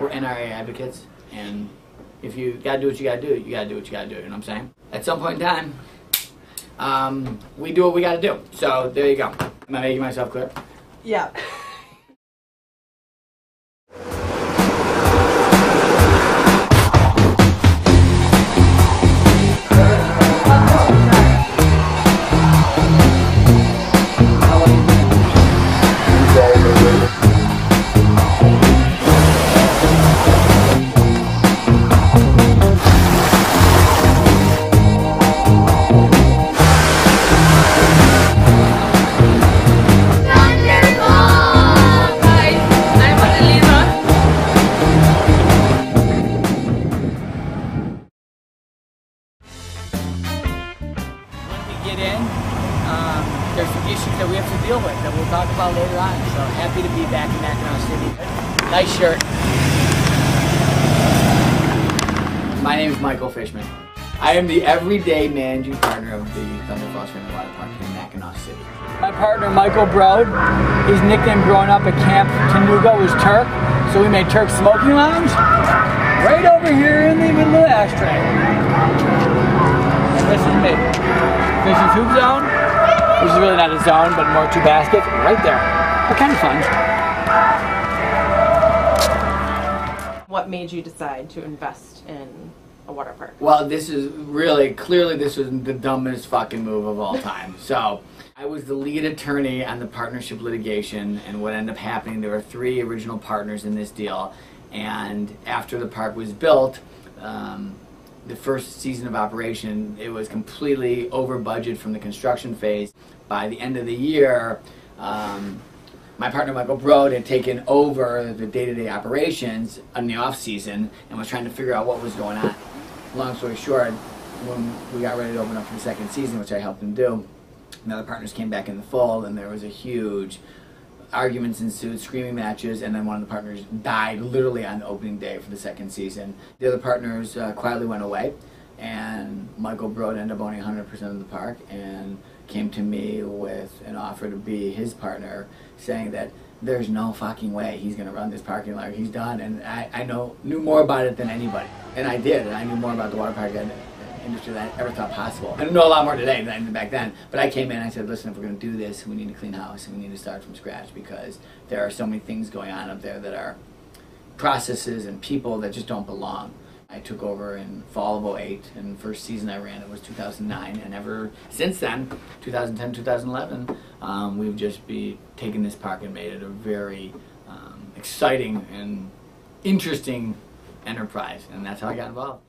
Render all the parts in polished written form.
we're NRA advocates, and if you gotta do what you gotta do, you gotta do what you gotta do. You know what I'm saying? At some point in time, we do what we gotta do. So there you go. Am I making myself clear? Yeah. Get in. There's some issues that we have to deal with that we'll talk about later on. So happy to be back in Mackinac City. Nice shirt. My name is Michael Fishman. I am the everyday managing partner of the Thunder Falls Family Water Park in Mackinac City. My partner Michael Brode, his nickname growing up at Camp Tanuga was Turk, so we made Turk Smoking Lounge right over here in the middle of the ashtray. And this is me. Fish and tube zone, which is really not a zone, but more two baskets, right there. But kind of fun. What made you decide to invest in a water park? Well, this is really, clearly this was the dumbest fucking move of all time. So, I was the lead attorney on the partnership litigation, and what ended up happening, there were 3 original partners in this deal, and after the park was built, the first season of operation, it was completely over budget from the construction phase. By the end of the year, my partner Michael Brode had taken over the day-to-day operations in the off-season and was trying to figure out what was going on. Long story short, when we got ready to open up for the second season, which I helped him do, the other partners came back in the fold, and there was a huge arguments ensued, screaming matches, and then one of the partners died literally on the opening day for the second season. The other partners quietly went away, and Michael Brode ended up owning 100% of the park and came to me with an offer to be his partner, saying that there's no fucking way he's going to run this parking lot. He's done, and I knew more about it than anybody, and I did, and I knew more about the water park industry than I ever thought possible. I know a lot more today than I did back then, but I came in and I said, listen, if we're going to do this, we need to clean house and we need to start from scratch, because there are so many things going on up there that are processes and people that just don't belong. I took over in fall of '08, and the first season I ran it was 2009, and ever since then, 2010, 2011, we've just taken this park and made it a very exciting and interesting enterprise, and that's how I got involved.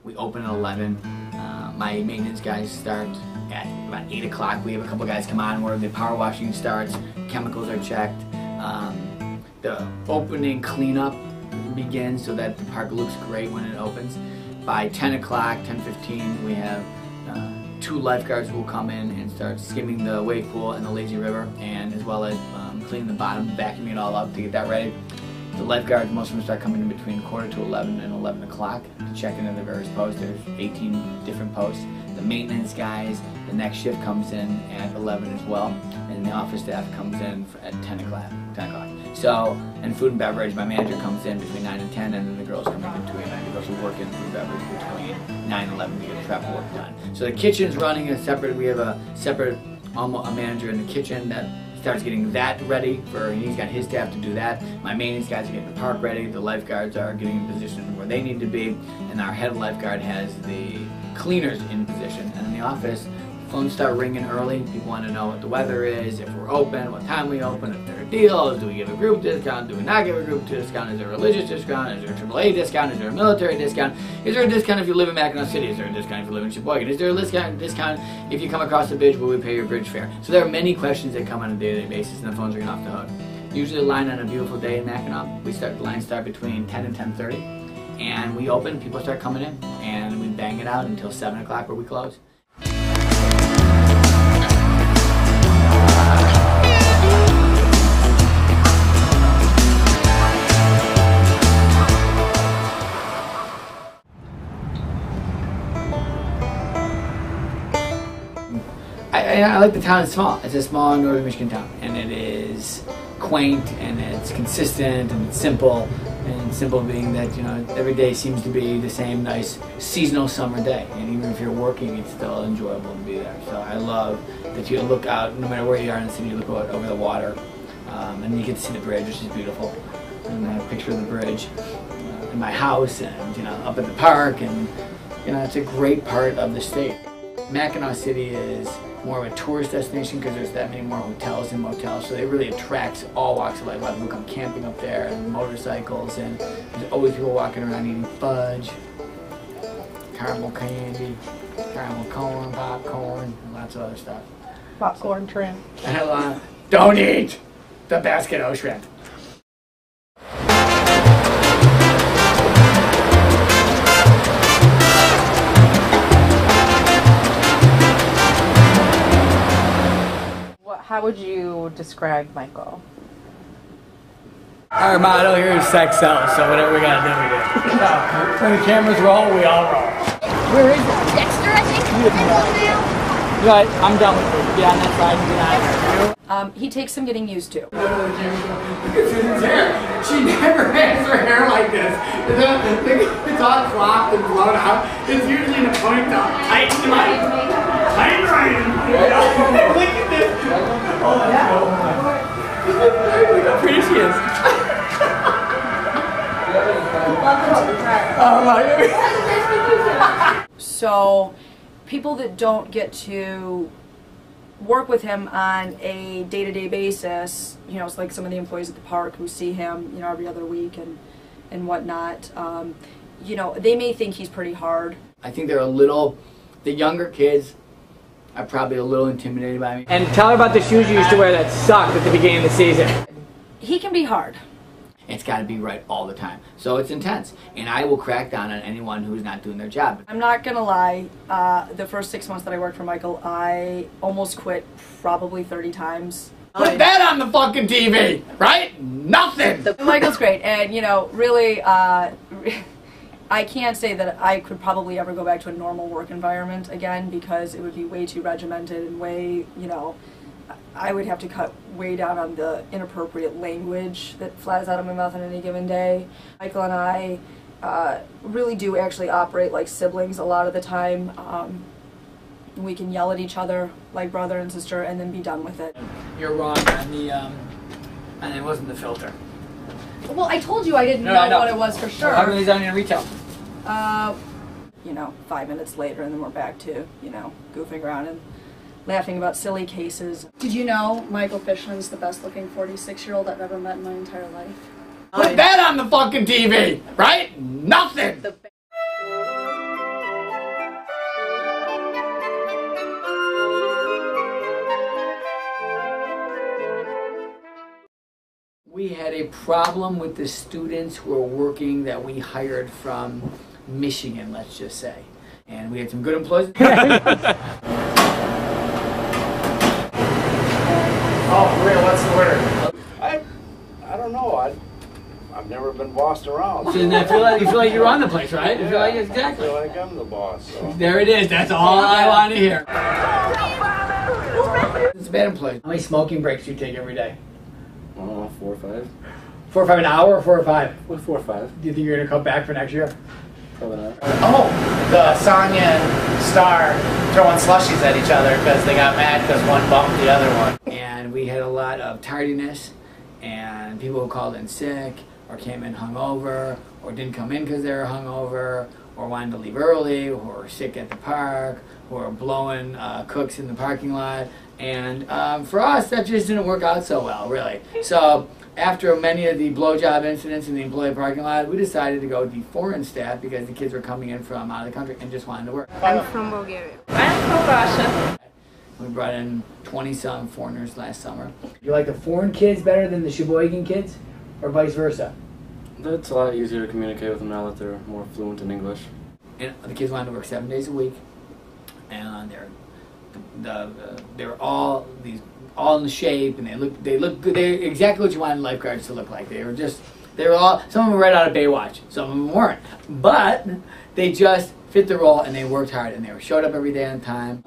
We open at 11. My maintenance guys start at about 8 o'clock. We have a couple guys come on where the power washing starts, chemicals are checked. The opening cleanup begins so that the park looks great when it opens. By 10 o'clock, 10:15, we have 2 lifeguards who will come in and start skimming the wave pool and the lazy river, and as well as cleaning the bottom, vacuuming it all up to get that ready. The lifeguards, most of them start coming in between quarter to 11 and 11 o'clock to check into the various posts. There's 18 different posts. The maintenance guys, the next shift comes in at 11 as well, and the office staff comes in at 10 o'clock. So, and food and beverage, my manager comes in between 9 and 10, and then the girls come in between 9. The girls will work in food and beverage between 9 and 11 to get prep work done. So the kitchen's running a separate, we have a separate a manager in the kitchen that starts getting that ready for, he's got his staff to do that. My maintenance guys are getting the park ready, the lifeguards are getting in position where they need to be, and our head lifeguard has the cleaners in position. And in the office, phones start ringing early. People want to know what the weather is, if we're open, what time we open, if there are deals, do we give a group discount, do we not give a group discount, is there a religious discount, is there a AAA discount, is there a military discount, is there a discount if you live in Mackinac City, is there a discount if you live in Sheboygan, is there a discount if you come across the bridge, will we pay your bridge fare? So there are many questions that come on a day-to-day basis, and the phones ring off the hook. Usually the line on a beautiful day in Mackinac, the lines start between 10 and 10:30, and we open, people start coming in, and we bang it out until 7 o'clock where we close. I like the town. It's small. It's a small northern Michigan town, and it is quaint, and it's consistent, and it's simple. And simple being that, you know, every day seems to be the same nice seasonal summer day, and even if you're working, it's still enjoyable to be there. So I love that you look out, no matter where you are in the city, you look out over the water, and you get to see the bridge, which is beautiful. And I have a picture of the bridge in my house, and you know, up at the park, and you know, it's a great part of the state. Mackinac City is more of a tourist destination because there's that many more hotels and motels, so it really attracts all walks of life. A lot of people come camping up there, and motorcycles, and there's always people walking around eating fudge, caramel candy, caramel corn, popcorn, and lots of other stuff. Popcorn shrimp. And don't eat the basket o' shrimp. How would you describe Michael? Our motto here is sex sells, so whatever we gotta do, we do. So, when the cameras roll, we all roll. Where is it? Dexter, I think. Good, I'm done with it. Get on that side and get on there. He takes some getting used to. Look at Susan's hair. She never has her hair like this. It's all flopped and blown out. It's usually in a ponytail. Tight and right. Tight and right. Look at this. Oh, yeah. Look how pretty she is. Oh my God. So, people that don't get to work with him on a day-to-day basis, you know, it's like some of the employees at the park who see him, you know, every other week and whatnot, you know, they may think he's pretty hard. I think the younger kids are probably a little intimidated by me. And tell her about the shoes you used to wear that sucked at the beginning of the season. He can be hard. It's got to be right all the time. So it's intense. And I will crack down on anyone who's not doing their job. I'm not going to lie, the first 6 months that I worked for Michael, I almost quit probably 30 times. Put that on the fucking TV, right? Nothing! Michael's great, and you know, really, I can't say that I could probably ever go back to a normal work environment again because it would be way too regimented and way, you know, I would have to cut way down on the inappropriate language that flies out of my mouth on any given day. Michael and I really do actually operate like siblings a lot of the time. We can yell at each other like brother and sister and then be done with it. You're wrong on the, and it wasn't the filter. Well, I told you I didn't know what it was for sure. How many is on your retail? You know, 5 minutes later, and then we're back to, you know, goofing around and laughing about silly cases. Did you know Michael Fishman's the best looking 46-year-old I've ever met in my entire life? Put that on the fucking TV, right? Nothing! We had a problem with the students who were working that we hired from Michigan, let's just say. And we had some good employees. Oh, for real, what's the word? I don't know. I've never been bossed around. So you feel like you run the place, right? You feel like I exactly. feel like I'm the boss. So. There it is. That's all I want to hear. It's a bad employee. How many smoking breaks do you take every day? 4 or 5. 4 or 5 an hour, or 4 or 5? 4 or 5. Do you think you're gonna come back for next year? Probably not. Oh, the Sonya and Star throwing slushies at each other because they got mad because one bumped the other one. And we had a lot of tardiness, and people who called in sick, or came in hungover, or didn't come in because they were hungover, or wanted to leave early, or were sick at the park, or blowing cooks in the parking lot. And for us, that just didn't work out so well, really. So after many of the blowjob incidents in the employee parking lot, we decided to go with the foreign staff because the kids were coming in from out of the country and just wanted to work. I'm from Bulgaria. I'm from Russia. We brought in 20-some foreigners last summer. You like the foreign kids better than the Sheboygan kids, or vice versa? It's a lot easier to communicate with them now that they're more fluent in English. And the kids wanted to work 7 days a week, and they're all in the shape, and they look good. They're exactly what you wanted lifeguards to look like. They were all, some of them were right out of Baywatch, some of them weren't, but they just fit the role, and they worked hard, and they showed up every day on time.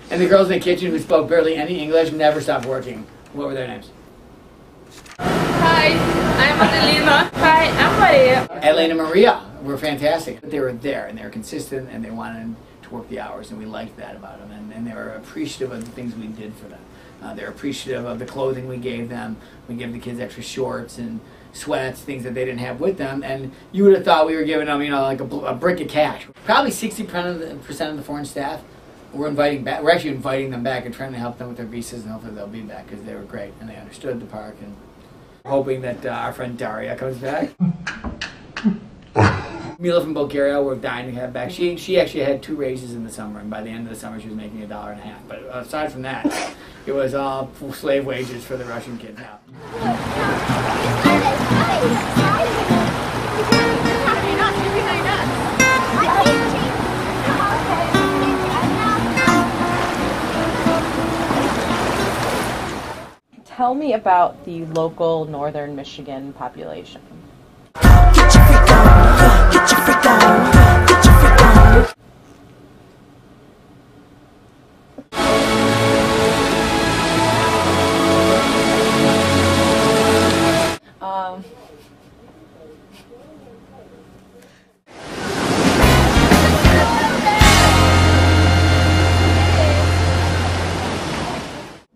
And the girls in the kitchen who spoke barely any English never stopped working. What were their names? Hi, I'm Adelina. Hi, I'm Maria. Elena and Maria were fantastic. They were there and they were consistent and they wanted to work the hours, and we liked that about them. And they were appreciative of the things we did for them. They're appreciative of the clothing we gave them. We gave the kids extra shorts and sweats, things that they didn't have with them. And you would have thought we were giving them, like a brick of cash. Probably 60% of the foreign staff we're inviting back. We're actually inviting them back and trying to help them with their visas, and hopefully they'll be back because they were great and they understood the park. And hoping that our friend Daria comes back. Mila from Bulgaria, we're dying to have back. She actually had 2 raises in the summer, and by the end of the summer she was making $1.50. But aside from that, it was all slave wages for the Russian kids now. Tell me about the local northern Michigan population. Get your freak on, get your freak on, get your freak on.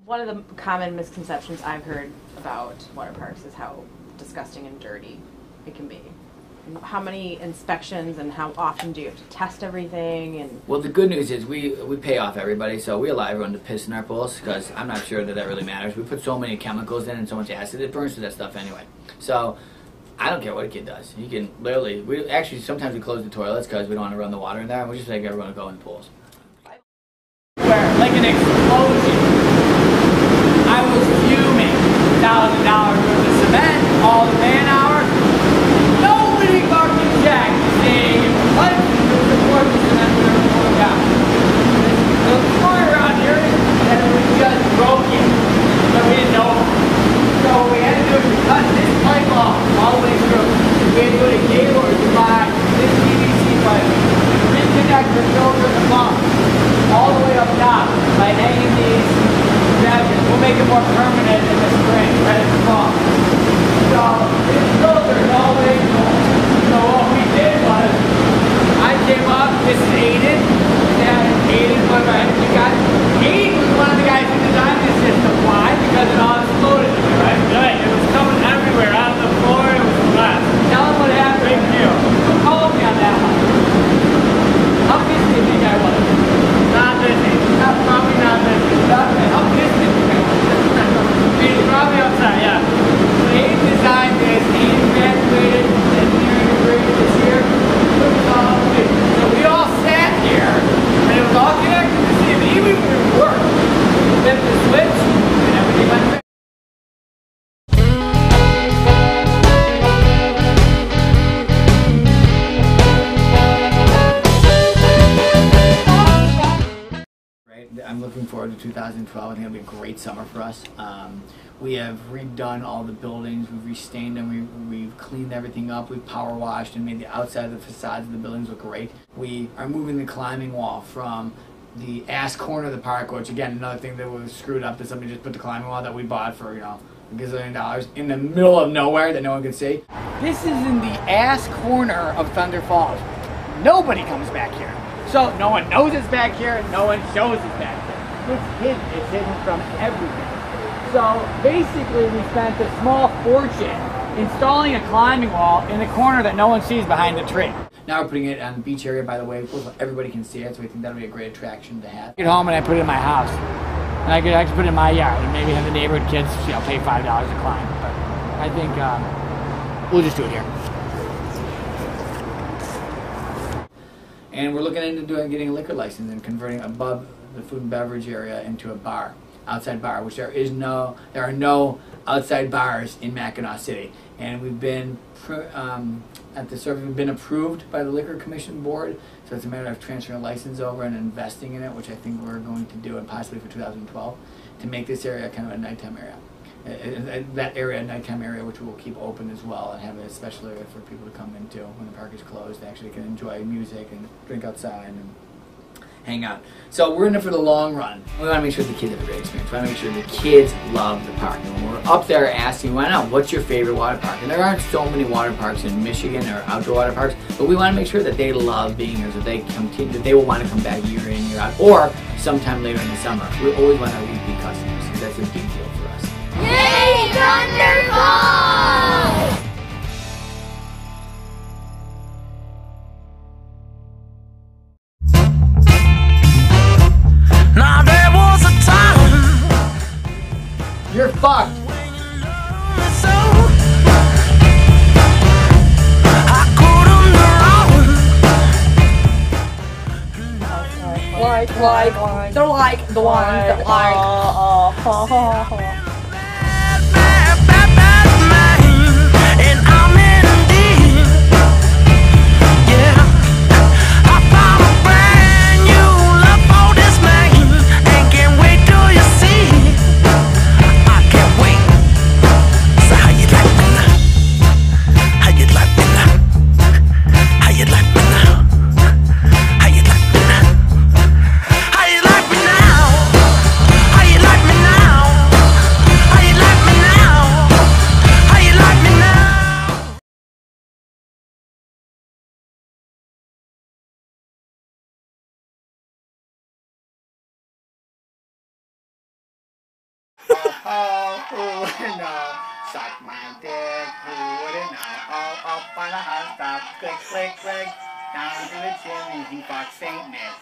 One of the common misconceptions I've heard about water parks is how disgusting and dirty it can be. How many inspections and how often do you have to test everything? And well, the good news is we pay off everybody, so we allow everyone to piss in our pools because I'm not sure that really matters. We put so many chemicals in and so much acid, it burns through that stuff anyway. So I don't care what a kid does. You can literally, sometimes we close the toilets because we don't want to run the water in there, and we just make everyone go in the pools. Like an explosion. I was fuming. $1,000 worth of cement, all the man hours. Nobody fucking checked saying what the support the cement was ever going down. The story around here is that it was just broken. So we didn't know. So what we had to do is cut this pipe off all the way through. We had to go to Gaylord to buy this PVC pipe and reconnect the filter and the pump all the way up top by hanging these gadgets. We'll make it more permanent in the spring, right at the fall. So this filter is all the way through. So what we did was, I came up, this is Aiden, Aiden was one of our energy guys. Aiden was one of the guys who designed this system. Why? Because it all exploded, right? Right. It was coming everywhere, out of the floor, it was a mess. Tell them what happened. Big deal. Who called me on that one? How pissed do you think I was? Not busy. Probably not busy. How pissed do you think I was? He's probably upset, yeah. So Aiden designed this. Aiden graduated engineering degree this year. So we all sat here, and it was all connected to the city. Even if it worked, we flipped the switch, and everything went great. I'm looking forward to 2012. I think it'll be a great summer for us. We have redone all the buildings, we've restained them, we've cleaned everything up, we've power washed and made the outside of the facades of the buildings look great. We are moving the climbing wall from the ass corner of the park, which again, another thing that was screwed up, that somebody just put the climbing wall that we bought for, $1 gazillion in the middle of nowhere that no one could see. This is in the ass corner of Thunder Falls. Nobody comes back here. So no one knows it's back here, no one shows it's back here. It's hidden from everything. So basically we spent a small fortune installing a climbing wall in the corner that no one sees behind the tree. Now we're putting it on the beach area, by the way, so everybody can see it, so we think that'll be a great attraction to have. Get home and I put it in my house. And I could actually put it in my yard and maybe have the neighborhood kids, pay $5 to climb. But I think we'll just do it here. And we're looking into getting a liquor license and converting above the food and beverage area into a bar, outside bar, which there are no outside bars in Mackinac City. And we've been at the survey, we've been approved by the Liquor Commission Board, so it's a matter of transferring a license over and investing in it, which I think we're going to do, and possibly for 2012, to make this area kind of a nighttime area. That area, a nighttime area, which we'll keep open as well, and have a special area for people to come into when the park is closed. They actually can enjoy music and drink outside. hang out. So we're in it for the long run. We want to make sure the kids have a great experience. We want to make sure the kids love the park. And when we're up there asking, why not, what's your favorite water park? And there aren't so many water parks in Michigan or outdoor water parks, but we want to make sure that they love being here, so they continue, that they will want to come back year in, year out, or sometime later in the summer. We always want our repeat customers, because that's a big deal for us. Yay, Thunderbolt! Now there was a time You're fucked! so I couldn't run. They're like the ones that like. Bad man, and I'm in deep. Yeah, I found a brand new love for this man, and can't wait till you see. I can't wait. So how you like me now? How you like me now? How you like me now? How you like me now? How you like me now? How you like me now? How you like me now? How you like me now? Who wouldn't know? Suck my dick, who wouldn't know? Oh, up on the hot stop, click, click, click. Down to the chimney, he fucks Saint Nick.